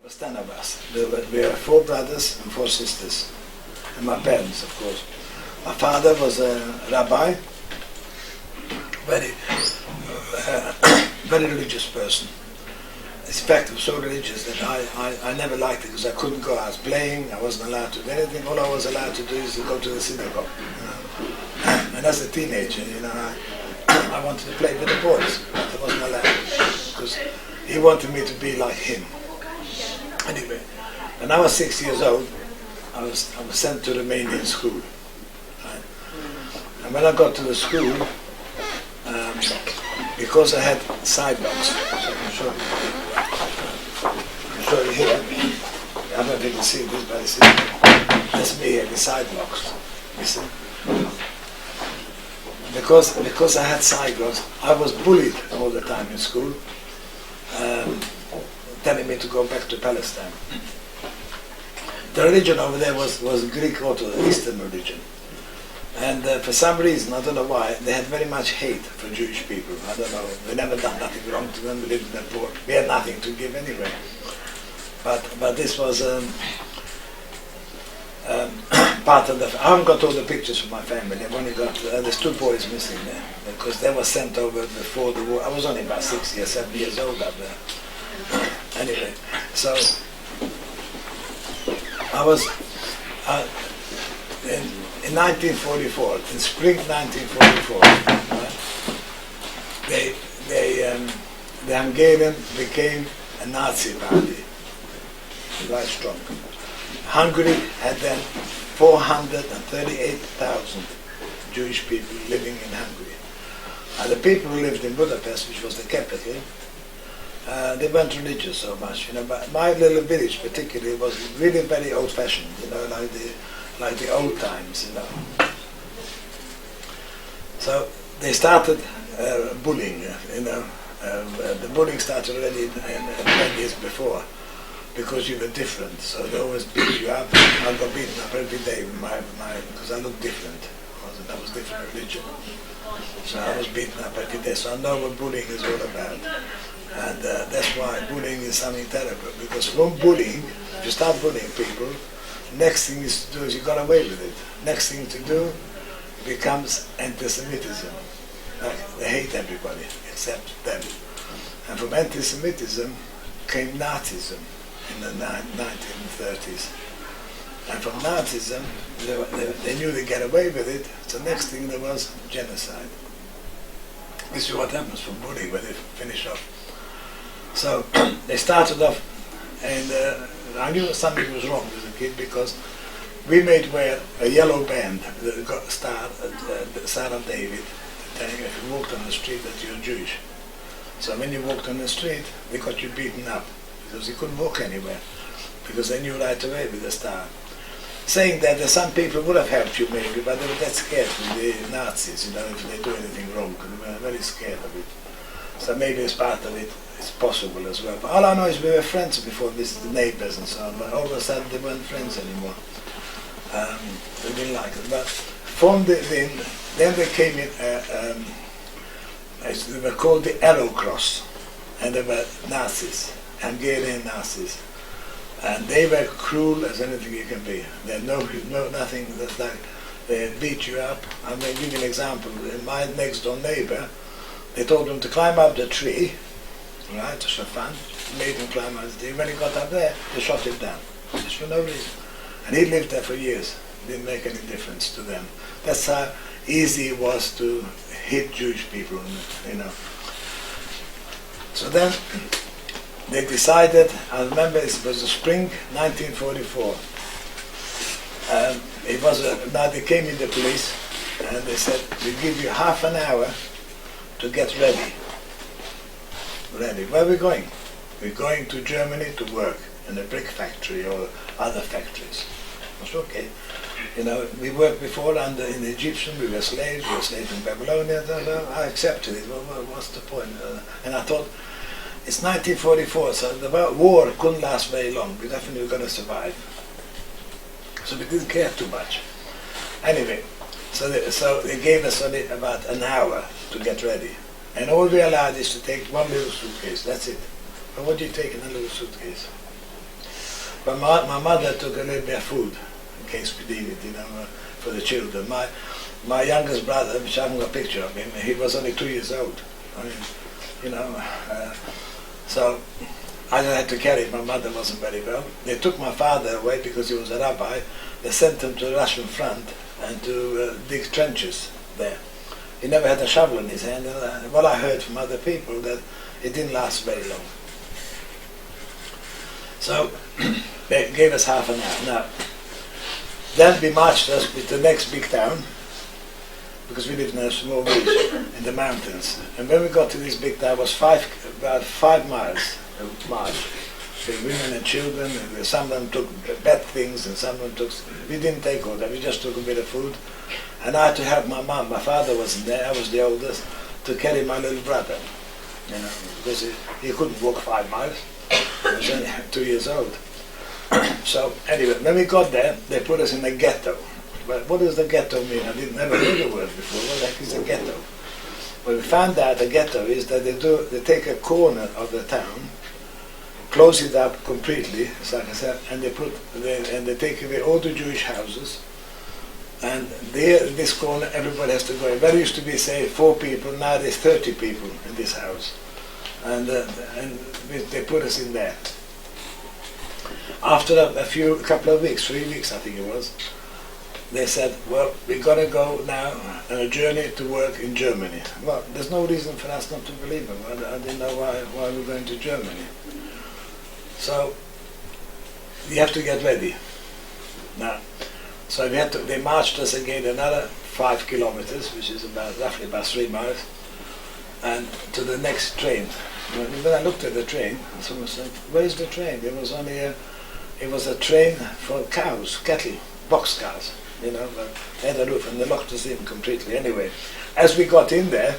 There was 10 of us. We were 4 brothers and 4 sisters. And my parents, of course. My father was a rabbi, very, very religious person. In fact, he was so religious that I never liked it because I couldn't go. I was playing, I wasn't allowed to do anything. All I was allowed to do is to go to the synagogue. And as a teenager, I wanted to play with the boys, but I wasn't allowed because he wanted me to be like him. Anyway, when I was 6 years old, I was sent to Romanian school. Right? And when I got to the school, because I had sidewalks, so I can show you here. I don't know if you can see this, but you see, that's me here, the sidewalks. You see? Because I had sidewalks, I was bullied all the time in school, telling me to go back to Palestine. The religion over there was Greek Orthodox, Eastern religion. And for some reason, I don't know why, they had very much hate for Jewish people. I don't know, we never done nothing wrong to them, we lived in the poor. We had nothing to give anyway. But this was part of the... I haven't got all the pictures of my family. I've only got... there's 2 boys missing there, because they were sent over before the war. I was only about 6 years, 7 years old up there. Anyway, so... I was... in 1944, in spring 1944, the Hungarian became a Nazi party, very strong. Hungary had then 438,000 Jewish people living in Hungary. And the people who lived in Budapest, which was the capital, they weren't religious so much, but my little village particularly was really very old-fashioned, like the old times, So they started bullying, the bullying started already 10 years before, because you were different, so they always beat you up. I got beaten up every day because I looked different. I was different religion. So I was beaten up every day, so I know what bullying is all about. And that's why bullying is something terrible, because from bullying, if you start bullying people, next thing is to do is you got away with it. Next thing to do becomes anti-Semitism. Like they hate everybody except them. And from anti-Semitism came Nazism in the 1930s. And from Nazism, they knew they'd get away with it, so next thing there was genocide. This is what happens from bullying when they finish off. So they started off, and I knew something was wrong as a kid because we made wear a yellow band that got Star of David, telling you if you walked on the street that you're Jewish. So when you walked on the street, they got you beaten up because you couldn't walk anywhere because they knew right away with the star. Saying that some people would have helped you maybe, but they were that scared with the Nazis, if they do anything wrong, they were very scared of it. So maybe as part of it, it's possible as well. But all I know is we were friends before, this the neighbors and so on, but all of a sudden they weren't friends anymore. They didn't like it. But from then they came in, they were called the Arrow Cross, and they were Nazis, Hungarian Nazis. And they were cruel as anything you can be. They had nothing that's like, they beat you up. I'm going to give you an example. My next door neighbor, they told him to climb up the tree, right, to have fun. Made him climb up the tree. When he got up there, they shot him down, just for no reason. And he lived there for years. Didn't make any difference to them. That's how easy it was to hit Jewish people, So then they decided, I remember it was the spring 1944. Now they came in the police and they said, we give you half an hour to get ready. Where are we going? We're going to Germany to work in a brick factory or other factories. I said, okay. We worked before in the Egyptian, we were slaves in Babylonia. I accepted it. Well, what's the point? And I thought, it's 1944, so the war couldn't last very long. We definitely were going to survive. So we didn't care too much. Anyway, so they gave us only about an hour to get ready. And all we allowed is to take one little suitcase, that's it. But what do you take in a little suitcase? But my mother took a little bit of food in case we needed, for the children. My youngest brother, which I haven't got a picture of him, he was only 2 years old. I mean, so I had to carry it. My mother wasn't very well. They took my father away because he was a rabbi. They sent him to the Russian front and to dig trenches there. He never had a shovel in his hand, and what I heard from other people that it didn't last very long. So they gave us half an hour. Now, then we marched us with the next big town, because we lived in a small village in the mountains. And when we got to this big town, it was about 5 miles of march. The women and children, and some of them took bad things, and some of them took. We didn't take all that. We just took a bit of food, and I had to help my mom. My father wasn't there. I was the oldest, to carry my little brother, because he couldn't walk 5 miles. He was only 2 years old. So anyway, when we got there, they put us in a ghetto. But what does the ghetto mean? I never heard the word before. What the heck is a ghetto? Well, we found out a ghetto is that they take a corner of the town, close it up completely, like I said, and they take away all the Jewish houses, and there, in this corner, everybody has to go in. There used to be, say, 4 people. Now there's 30 people in this house, and they put us in there. After a couple of weeks, 3 weeks, I think it was, they said, well, we're going to go now on a journey to work in Germany. Well, there's no reason for us not to believe them. I didn't know why we're going to Germany. So you have to get ready. Now, so they marched us again another 5 kilometers, which is roughly about 3 miles, and to the next train. When I looked at the train, someone said, "Where's the train?" It was a train for cows, cattle, boxcars, but they had a roof, and they locked us in completely. Anyway, as we got in there,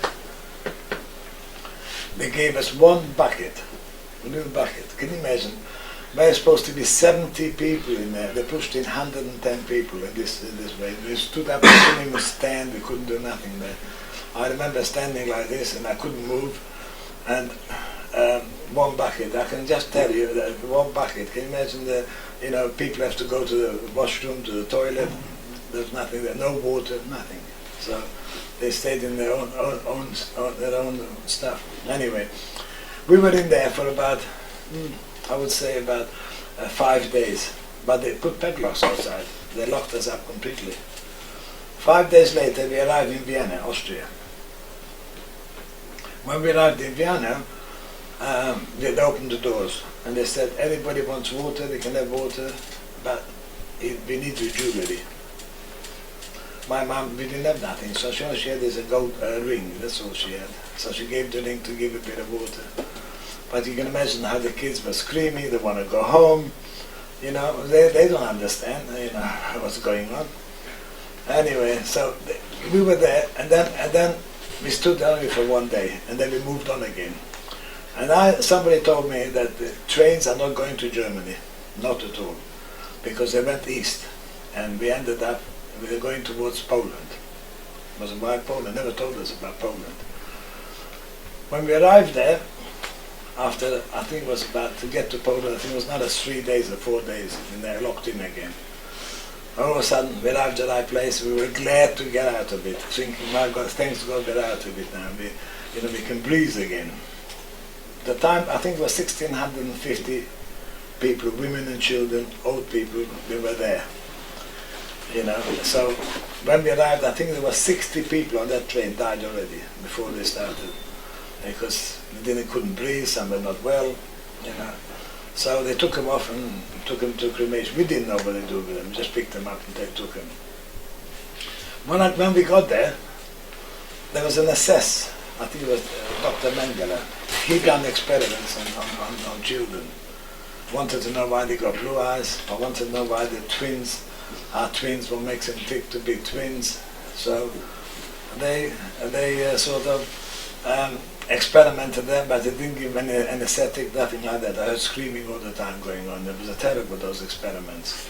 they gave us one bucket, a little bucket. Can you imagine? There were supposed to be 70 people in there. They pushed in 110 people in this way. We stood up, we couldn't even stand, we couldn't do nothing there. I remember standing like this, and I couldn't move. And one bucket, I can just tell you that one bucket, can you imagine people have to go to the washroom, to the toilet, there's nothing there, no water, nothing. So they stayed in their own stuff. Anyway, we were in there for about, I would say about 5 days, but they put padlocks outside. They locked us up completely. 5 days later, we arrived in Vienna, Austria. When we arrived in Vienna, they opened the doors and they said, anybody wants water, they can have water, but we need your jewelry. My mom, we didn't have nothing, so she had this gold ring, that's all she had. So she gave the ring to give a bit of water. But you can imagine how the kids were screaming, they want to go home, they don't understand what's going on. Anyway, so we were there, and then we stood only for 1 day, and then we moved on again. And somebody told me that the trains are not going to Germany, not at all, because they went east, and we ended up, we were going towards Poland. It was why Poland never told us about Poland. When we arrived there, after, I think it was about, to get to Poland, I think it was another 3 days or 4 days, and they're locked in again. All of a sudden, we arrived at our place, we were glad to get out of it, thinking, my God, thanks God, we're out of it now, we can breathe again. The time, I think it was 1,650 people, women and children, old people, we were there. So when we arrived, I think there were 60 people on that train died already before they started, because they couldn't breathe, some were not well, So they took them off and took them to cremation. We didn't know what they do with them, just picked them up and they took them. When we got there was an SS, I think it was Dr. Mengele. He done experiments on children. Wanted to know why they got blue eyes, or wanted to know why the twins are twins, what makes them tick to be twins. So they sort of experimented them, but they didn't give any anesthetic, nothing like that. I heard screaming all the time going on. It was terrible, those experiments.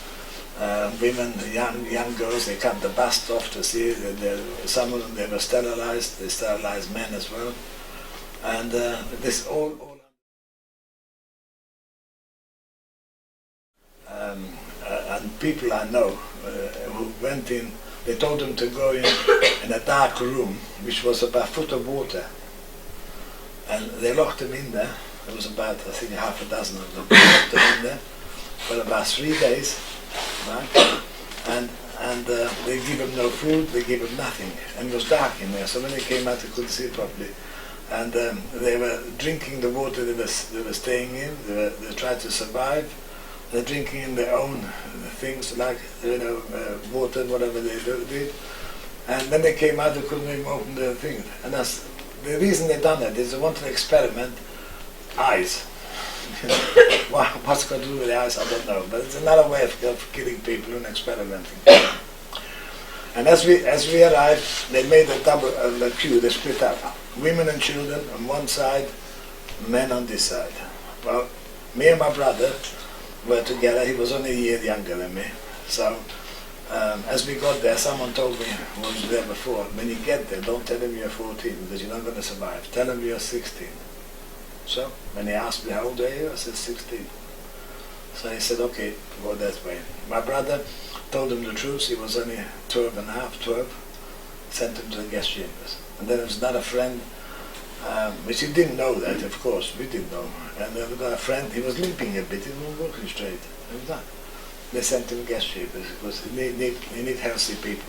Women, young girls, they cut the bust off to see that some of them, they were sterilized. They sterilized men as well. And this all people I know who went in. They told them to go in a dark room, which was about a foot of water, and they locked them in there. There was about, I think, half a dozen of them. Locked them in there for about 3 days, right? And they give them no food, they give them nothing, and it was dark in there. So when they came out, they couldn't see properly. And they were drinking the water they were staying in. They tried to survive. They're drinking in their own things, like water, whatever they did. And when they came out, they couldn't even open the thing. And that's the reason they done that is they wanted to experiment eyes. What's got to do with the eyes, I don't know. But it's another way of killing people and experimenting. And as we arrived, they made a queue. They split up. Women and children on one side, men on this side. Well, me and my brother were together. He was only a year younger than me. So as we got there, someone told me, who was there before, when you get there, don't tell him you're 14 because you're not going to survive. Tell him you're 16. So when he asked me, how old are you? I said 16. So he said, okay, go that way. My brother told him the truth. He was only 12 and a half, 12. Sent him to the gas chambers. And then there was another friend, which he didn't know that, of course, we didn't know. And then we got a friend, he was limping a bit, he wasn't walking straight. It was that. They sent him to gas chambers because you need healthy people.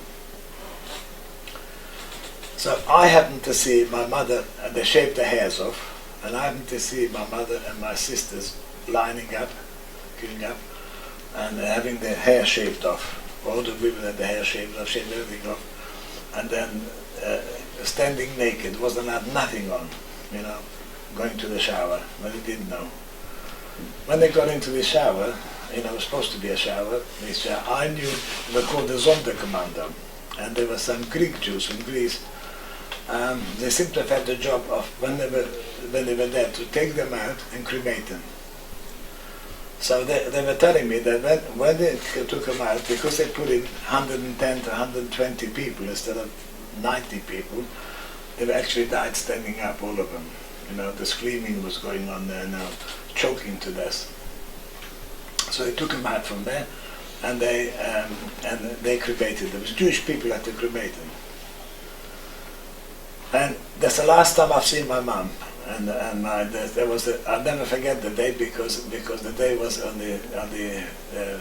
So I happened to see my mother, they shaved their hairs off, and I happened to see my mother and my sisters lining up, queuing up, and having their hair shaved off. All the women had their hair shaved off, shaved everything off, and then standing naked, had nothing on, going to the shower, but they didn't know. When they got into the shower, it was supposed to be a shower, I knew they were called the Sonderkommando, and there were some Greek Jews from Greece. They seemed to have had the job of, when they were there, to take them out and cremate them. So they were telling me that when they took them out, because they put in 110 to 120 people instead of 90 people, they actually died standing up, all of them. The screaming was going on there now, choking to death. So they took them out from there, and they cremated them. There was Jewish people had to cremate them. And that's the last time I've seen my mum. And there was I'll never forget the day because the day was on the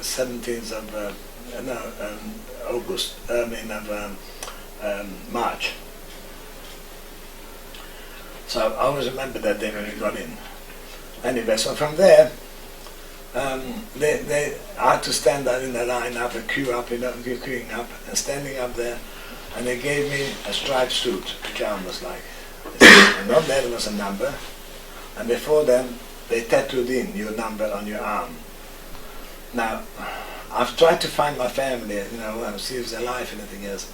17th of August. March. So I always remember that day when we got in. Anyway, so from there, they had to stand there in the line up, queuing up, and standing up there, and they gave me a striped suit, which I was like. And on there was a number, and before then, they tattooed in your number on your arm. Now, I've tried to find my family, and see if they're alive and anything else.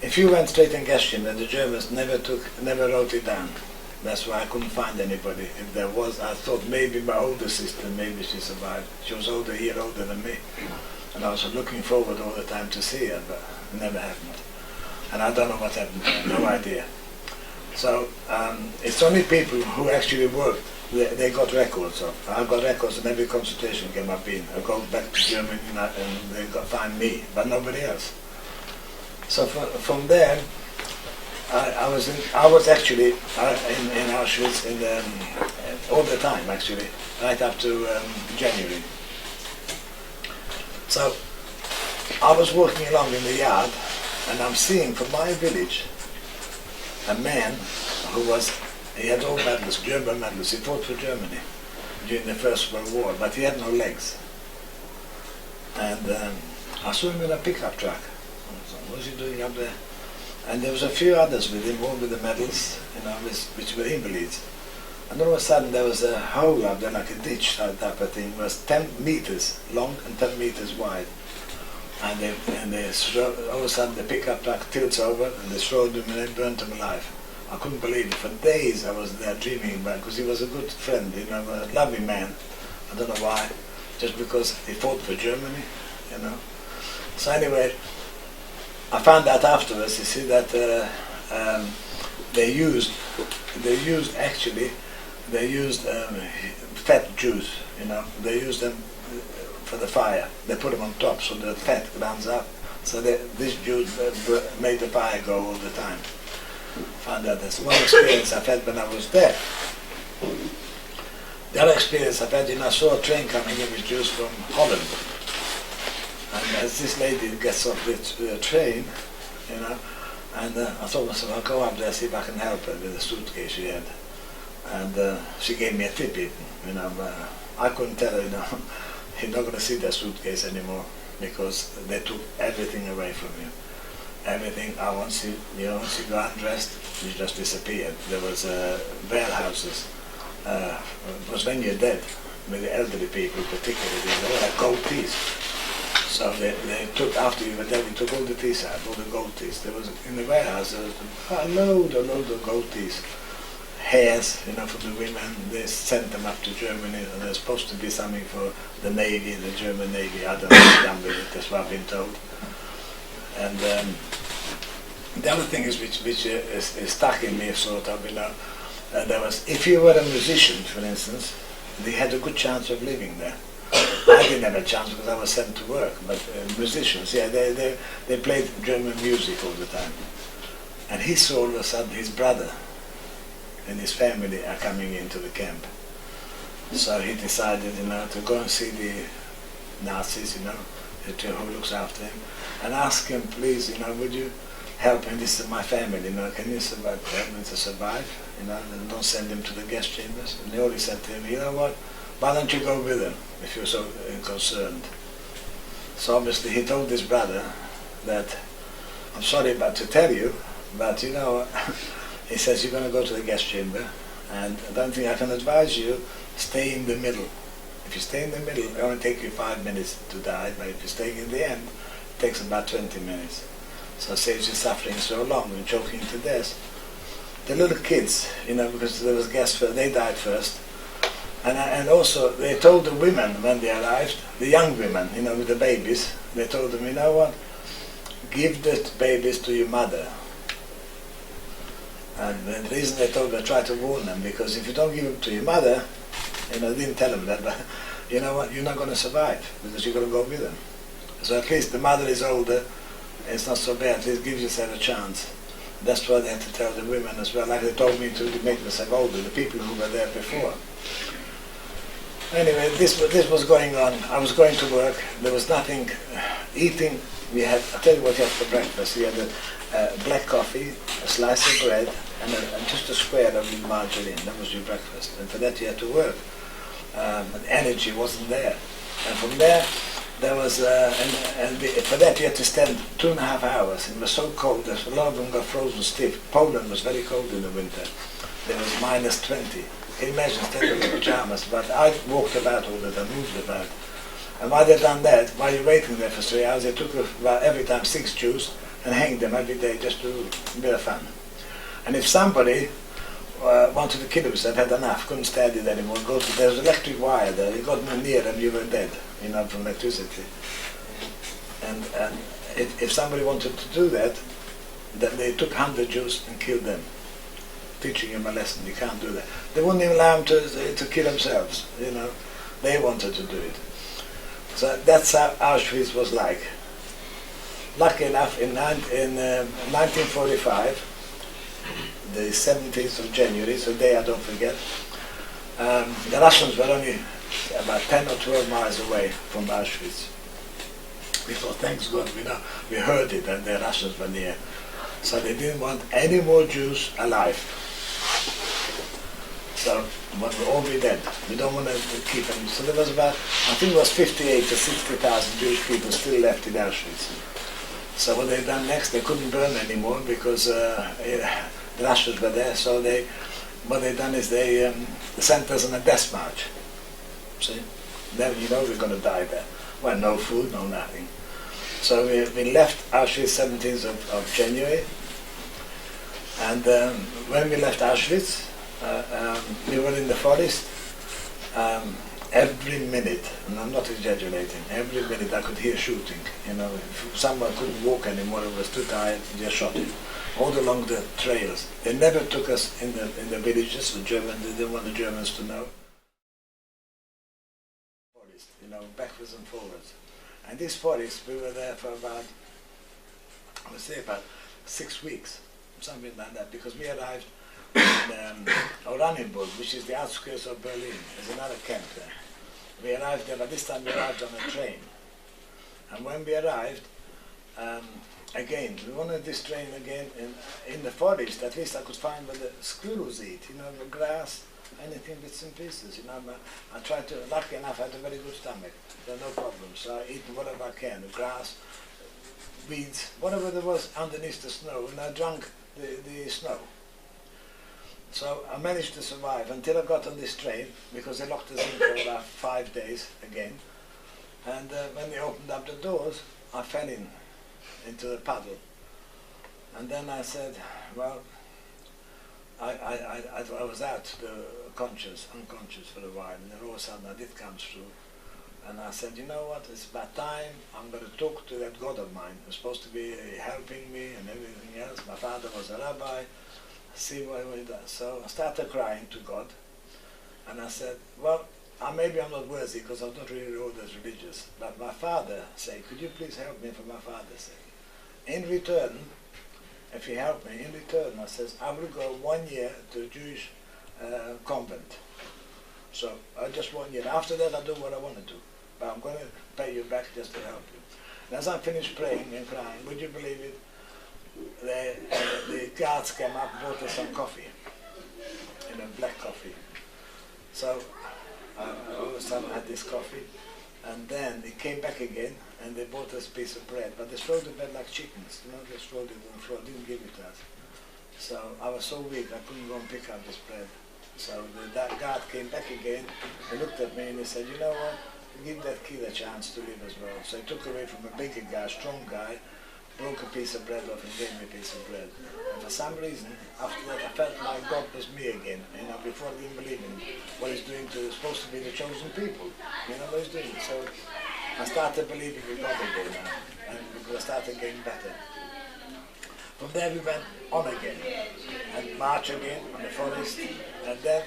If you went straight in gas chamber, the Germans never wrote it down. That's why I couldn't find anybody. If there was, I thought maybe my older sister, maybe she survived. She was a year older than me. And I was looking forward all the time to see her, but it never happened. And I don't know what happened to her, no idea. So it's only people who actually worked, they got records of. I got records in every concentration camp I've been. I go back to Germany and they find me, but nobody else. So from there, I was actually in Auschwitz all the time, actually, right up to January. So I was walking along in the yard, and I'm seeing from my village a man he had all medals, German medals. He fought for Germany during the First World War, but he had no legs. And I saw him in a pickup truck. What was he doing up there? And there was a few others with him, all with the medals, which were invalids. And all of a sudden there was a hole up there, like a ditch type of thing. It was 10 meters long and 10 meters wide. And all of a sudden the pickup truck tilts over and they throw them and they burnt him alive. I couldn't believe it. For days I was there dreaming about it, because he was a good friend, a lovely man. I don't know why, just because he fought for Germany, So anyway, I found out afterwards, you see, that they used fat Jews, they used them for the fire. They put them on top so the fat runs up. So this Jews made the fire go all the time. Found out that's one experience I've had when I was there. The other experience I've had, I saw a train coming in with Jews from Holland. And as this lady gets off the train, and I thought to myself, I'll go up there, see if I can help her with the suitcase she had. And she gave me a tip even, I couldn't tell her, you're not going to see that suitcase anymore because they took everything away from you. Everything, once you got undressed, you just disappeared. There was warehouses. It was when you're dead, with the elderly people particularly, they all had gold teeth. So they took, after you were dead, they took all the teeth out, all the gold teeth. There was, in the warehouse, there was a load of gold teeth. Hairs, for the women, they sent them up to Germany, and there's supposed to be something for the Navy, the German Navy. I don't know what's done with it, that's what I've been told. And the other thing is, which is stuck in me, sort of, there was, if you were a musician, for instance, they had a good chance of living there. I didn't have a chance because I was sent to work, but musicians, yeah, they played German music all the time. And he saw all of a sudden his brother and his family are coming into the camp. So he decided, to go and see the Nazis, who looks after him, and ask him, please, would you help him? This is my family, can you survive? Help me to survive, and don't send him to the gas chambers. And they only said to him, you know what? Why don't you go with him if you're so concerned? So obviously he told his brother that, I'm sorry about to tell you, but he says you're going to go to the gas chamber, and I don't think I can advise you, stay in the middle. If you stay in the middle, it only takes you 5 minutes to die, but if you stay in the end, it takes about 20 minutes. So it saves you suffering so long and choking to death. The little kids, because there was gas, they died first. And also, they told the women when they arrived, the young women, with the babies, they told them, you know what, give the babies to your mother. And the reason they told them, try to warn them, because if you don't give them to your mother, they didn't tell them that, but you know what, you're not going to survive, because you're going to go with them. So at least the mother is older, it's not so bad, at least give yourself a chance. That's why they had to tell the women as well, like they told me to make myself older, the people who were there before. Anyway, this was going on. I was going to work. There was nothing eating. We had, I'll tell you what you had for breakfast. We had a black coffee, a slice of bread, and just a square of margarine. That was your breakfast. And for that you had to work. But energy wasn't there. And from there was, for that you had to stand 2.5 hours. It was so cold that a lot of them got frozen stiff. Poland was very cold in the winter. There was -20. Can you imagine standing in pajamas? But I walked about all the time, moved about. And while they'd done that, while you're waiting there for 3 hours, they took about every time 6 Jews and hanged them every day just to do a bit of fun. And if somebody wanted to kill himself, had enough, couldn't stand it anymore, there was electric wire there, you got near them, you were dead, from electricity. And if somebody wanted to do that, then they took 100 Jews and killed them, teaching him a lesson. You can't do that. They wouldn't even allow him to kill themselves, They wanted to do it. So that's how Auschwitz was like. Lucky enough, in 1945, the 17th of January, so day I don't forget, the Russians were only about 10 or 12 miles away from Auschwitz. We thought, thanks God, we heard it and the Russians were near. So they didn't want any more Jews alive. So, but we'll all be dead. We don't want to keep them. So there was about, I think it was 58 to 60,000 Jewish people still left in Auschwitz. So what they done next, they couldn't burn anymore because the Russians were there. So what they done is they sent us on a death march. See? Then we're going to die there. Well, no food, no nothing. So we left Auschwitz 17th of January. And when we left Auschwitz, we were in the forest. Every minute, and I'm not exaggerating, every minute I could hear shooting. If someone couldn't walk anymore, it was too tired, they shot him. All along the trails. They never took us in the villages, they didn't want the Germans to know. forest, you know, backwards and forwards. And this forest, we were there for about, I would say about 6 weeks, something like that, because we arrived in Oranienburg, which is the outskirts of Berlin. There's another camp there. We arrived there, but this time we arrived on a train. And when we arrived, again, we wanted this train again in the forest. At least I could find where the squirrels eat, you know, the grass, anything bits and pieces, you know. I tried to, lucky enough, I had a very good stomach, so no problem. So I eat whatever I can, the grass, weeds, whatever there was underneath the snow, and I drank the snow. So I managed to survive until I got on this train, because they locked us in for about 5 days again. And when they opened up the doors, I fell into the puddle. And then I said, well, I was out, unconscious for a while, and then all of a sudden I did come through. And I said, you know what, it's about time, I'm going to talk to that God of mine, who's supposed to be helping me and everything else. My father was a rabbi, see what he does. So I started crying to God, and I said, well, maybe I'm not worthy because I'm not really all as religious, but my father said, could you please help me for my father's sake? In return, if you help me, in return, I says, I will go 1 year to a Jewish convent. So just 1 year. After that, I'll do what I want to do. But I'm going to pay you back just to help you. And as I finished praying and crying, would you believe it? The guards came up, brought us some coffee, you know, black coffee. So all of a sudden I had this coffee, and then they came back again, and they bought us a piece of bread, but they throwed the bread like chickens, you know, they throwed it on the floor, didn't give it to us. So I was so weak, I couldn't go and pick up this bread. So that guard came back again, he looked at me and he said, you know what, give that kid a chance to live as well. So he took away from a bigger guy, strong guy, broke a piece of bread off and gave me a piece of bread. And for some reason, after that, I felt like God was me again. You know, before I didn't believe in what he's doing to, supposed to be the chosen people. You know what he's doing. So I started believing in God again now, and because I started getting better. From there we went on again, and march again on the forest, and then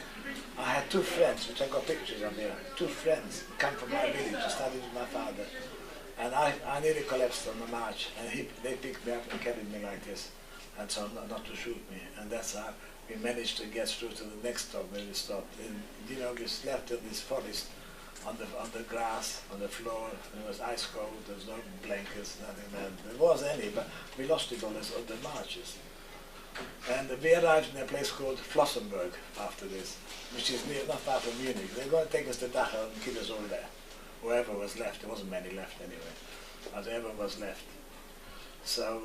I had 2 friends, which I got pictures of here, 2 friends come from my village to study with my father. And I nearly collapsed on the march, and they picked me up and carried me like this, and so not to shoot me. And that's how we managed to get through to the next stop where we stopped. And, you know, we slept in this forest, on the grass, on the floor. It was ice cold. There was no blankets, nothing. There was any, but we lost it on the marches. And we arrived in a place called Flossenburg after this, which is not far from Munich. They're going to take us to Dachau and kill us all there. Whoever was left, there wasn't many left anyway, whoever was left. So,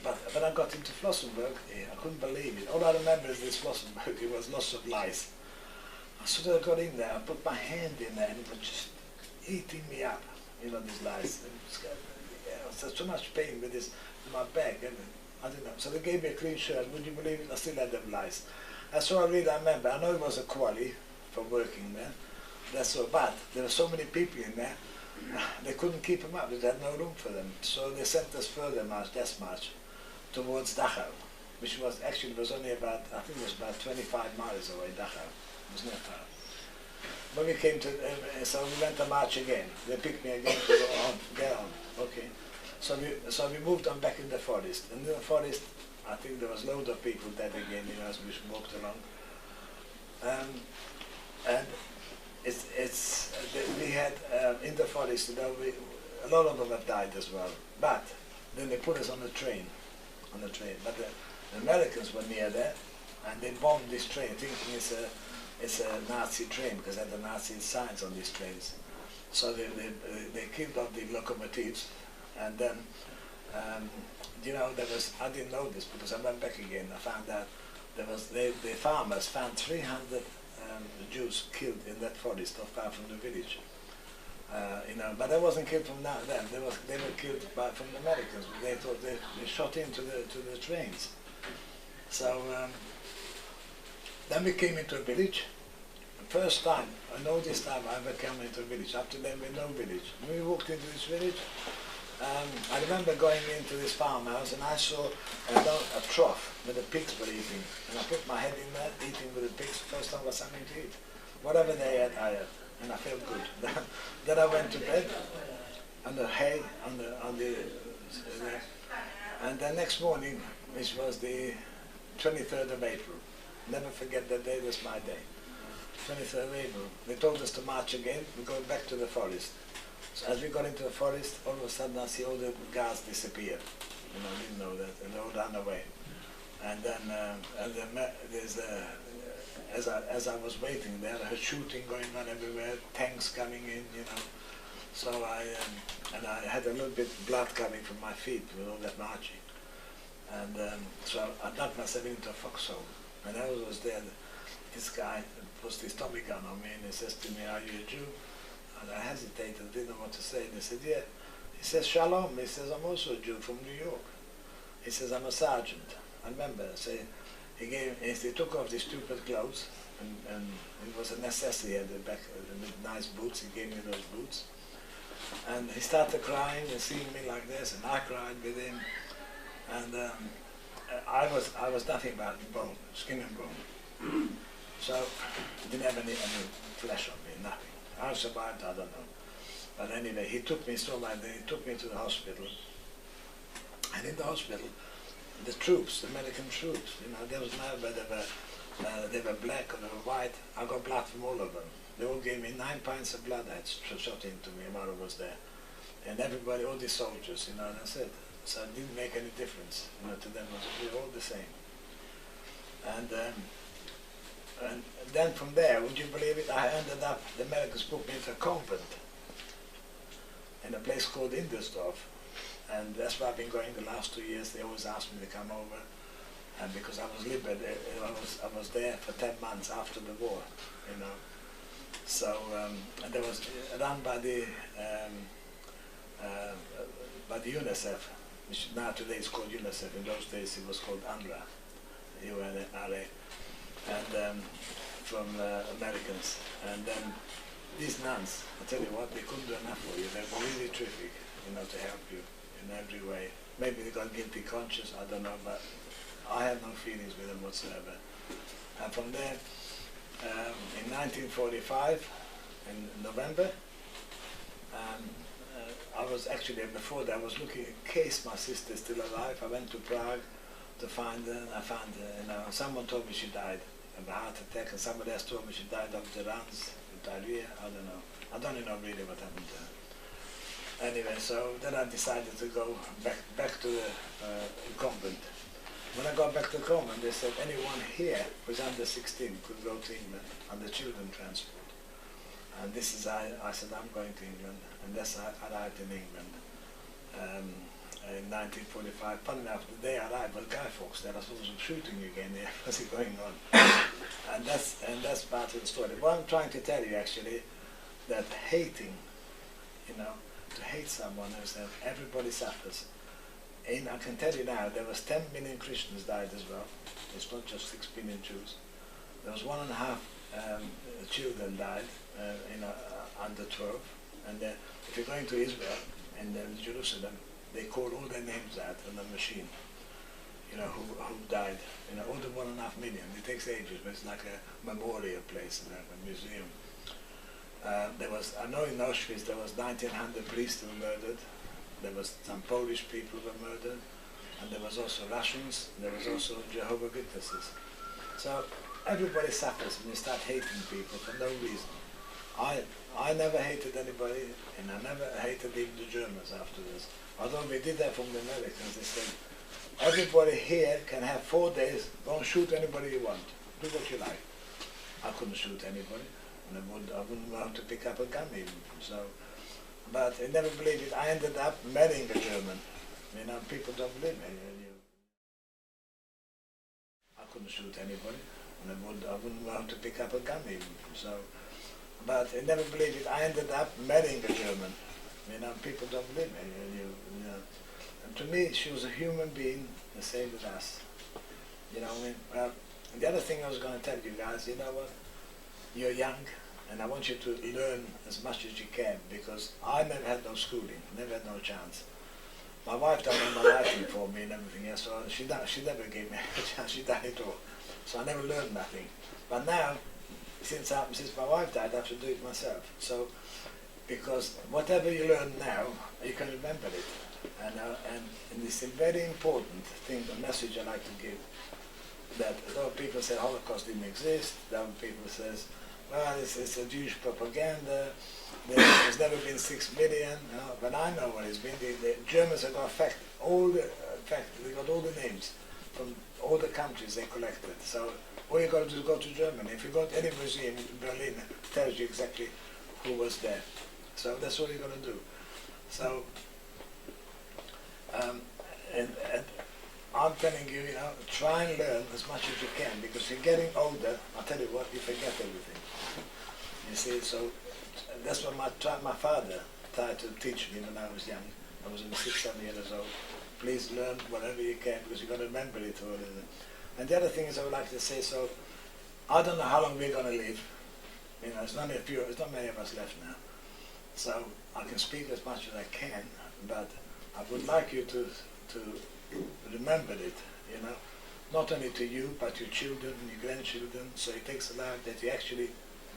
but when I got into Flossenburg, I couldn't believe it. All I remember is this Flossenburg, it was lots of lice. As soon as I got in there, I put my hand in there and it was just eating me up, you know, these lice. It was so much pain with this, in my back, and I don't know. So they gave me a clean shirt, would you believe it? I still had them lice. That's all I really remember. I know it was a quali for working there. That's so bad. There were so many people in there, they couldn't keep them up. They had no room for them. So they sent us further death march, towards Dachau, which was actually was only about, I think it was about 25 miles away, Dachau. It was not far. When we came to, so we went to march again. They picked me again to go on, get on. Okay. So we moved on back in the forest. And in the forest, I think there was loads of people dead again, you know, as we walked along. And we had in the forest, you know, a lot of them have died as well. But then they put us on a train, But the Americans were near there, and they bombed this train, thinking it's a Nazi train because they had the Nazi signs on these trains. So they killed off the locomotives, and then you know, I didn't know this because I went back again. I found out the farmers found 300. The Jews killed in that forest not far from the village, you know, but they wasn't killed from them. They were killed from the Americans. They thought they shot into the trains. So then we came into a village. The first time, I know this time I ever came into a village. Up to then we had no village. When we walked into this village, I remember going into this farmhouse and I saw a trough where the pigs were eating. And I put my head in there, eating with the pigs. First time was something to eat. Whatever they had, I had. and I felt good. Then I went to bed on the hay, and the next morning, which was the 23rd of April, never forget that day, was my day. 23rd of April, they told us to march again, we're going back to the forest. So as we got into the forest, all of a sudden I see all the guards disappear. You know, I didn't know that, and they all ran away. And then, as I was waiting there, I heard shooting going on everywhere, tanks coming in, you know. So I had a little bit of blood coming from my feet with all that marching. And so I knocked myself into a foxhole. And I was there, this guy puts his Tommy gun on me and he says to me, "Are you a Jew?" And I hesitated, didn't know what to say. And he said, "Yeah." He says, "Shalom." He says, "I'm also a Jew from New York." He says, "I'm a sergeant." I remember, so he took off these stupid clothes, and it was a necessity. He had the back with nice boots. He gave me those boots. And he started crying and seeing me like this, and I cried with him. And I was nothing but bone, skin and bone. So didn't have any flesh on me, nothing. How I survived, I don't know. But anyway, he took me he took me to the hospital. And in the hospital, the troops, the American troops, you know, there was nobody, they were black or they were white. I got blood from all of them. They all gave me 9 pints of blood that shot into me while I was there. And everybody, all these soldiers, you know, and that's it. So it didn't make any difference, you know, to them. We were all the same. And then from there, would you believe it, I ended up, the Americans put me into a convent in a place called Indersdorf. And that's where I've been going the last 2 years. They always asked me to come over. And because I was liberated, I was there for 10 months after the war, you know. So, and there was run by the UNICEF, which now today is called UNICEF. In those days it was called UNRWA, UNRWA, and from Americans. And then these nuns, I tell you what, they couldn't do enough for you. They were really terrific, you know, to help you in every way. Maybe they got guilty conscious, I don't know, but I had no feelings with them whatsoever. And from there, in 1945, in November, I was actually, before that, I was looking in case my sister's still alive. I went to Prague to find her, and I found her, you know, someone told me she died of a heart attack, and somebody else told me she died of the runs, diarrhea, I don't know. I don't even know really what happened to her. Anyway, so then I decided to go back to the convent. When I got back to the convent, they said anyone here who's under 16 could go to England on the children transport. And this is, I said, I'm going to England, and that's I arrived in England in 1945. Funny enough, the day I arrived was Guy Fawkes there. I saw some shooting again there. What's going on? and that's part of the story. What I'm trying to tell you actually, that hating, you know, to hate someone is that everybody suffers. And I can tell you now, there was 10 million Christians died as well. It's not just 6 million Jews. There was 1.5 children died, under 12. And if you're going to Israel and Jerusalem, they call all their names out on the machine. You know, who died. You know, all the 1.5 million. It takes ages, but it's like a memorial place, like a museum. I know in Auschwitz there was 1,900 priests who were murdered. There was some Polish people who were murdered, and there was also Russians, there was also Jehovah's Witnesses. So everybody suffers when you start hating people for no reason. I never hated anybody, and I never hated even the Germans afterwards. Although we did that from the Americans, they said, everybody here can have 4 days, don't shoot anybody you want, do what you like. I couldn't shoot anybody, and I wouldn't know how to pick up a gun even. So. But I never believed it. I ended up marrying a German. You know, people don't believe me. I couldn't shoot anybody, and I wouldn't know how to pick up a gun even. So, but I never believed it. I ended up marrying a German. You know, people don't believe me. You know. And to me, she was a human being the same as us. You know, I mean, well, the other thing I was going to tell you guys, you know what? You're young. And I want you to learn as much as you can, because I never had no schooling, never had no chance. My wife done all my writing for me and everything else, so she never gave me a chance, she done it all. So I never learned nothing. But now, since my wife died, I have to do it myself. So, because whatever you learn now, you can remember it. And it's a very important thing, the message I like to give, that a lot of people say Holocaust didn't exist, other people says, well, it's a Jewish propaganda, there's never been 6 million, but I know what it's been. The Germans have got they got all the names from all the countries they collected. So all you got to do is go to Germany. If you go to any museum in Berlin, it tells you exactly who was there. So that's all you're going to do. So, and I'm telling you, try and learn as much as you can, because you're getting older. I'll tell you what, you forget everything. You see, so that's what my father tried to teach me when I was young. I was 6, 7 years old. Please learn whatever you can, because you've got to remember it all. And the other thing is, I would like to say, so I don't know how long we're going to live. It's not many of us left now. So I can speak as much as I can, but I would like you to remember it, not only to you, but your children and your grandchildren. So it takes a lot that you actually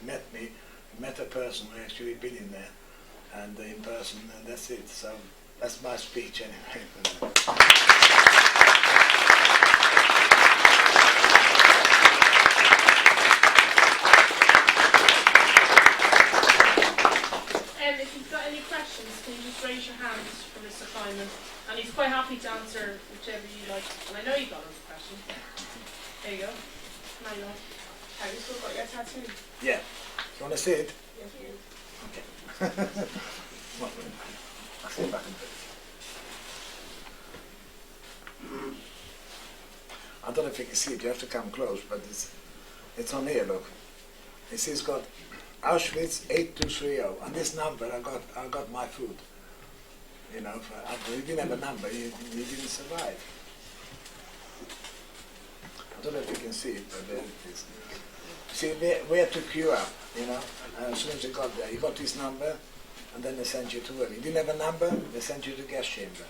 met me, met a person who actually been in there, and in person, and that's it. So that's my speech anyway. If you've got any questions, can you just raise your hand for Mr. Kleinman? And he's quite happy to answer whichever you like. And I know you've got a question. There you go. Now you know. Have you still got your tattoo? Yeah. You want to see it? Yes, please. Okay. I'll see if I can do it. I don't know if you can see it. You have to come close, but it's on here. Look. You see, it's got Auschwitz 8230, and this number I got my food. If you didn't have a number, you didn't survive. I don't know if you can see it, but there it is. See, where to queue up, and as soon as you got there, you got this number, and then they sent you to work. You didn't have a number, they sent you to the gas chamber.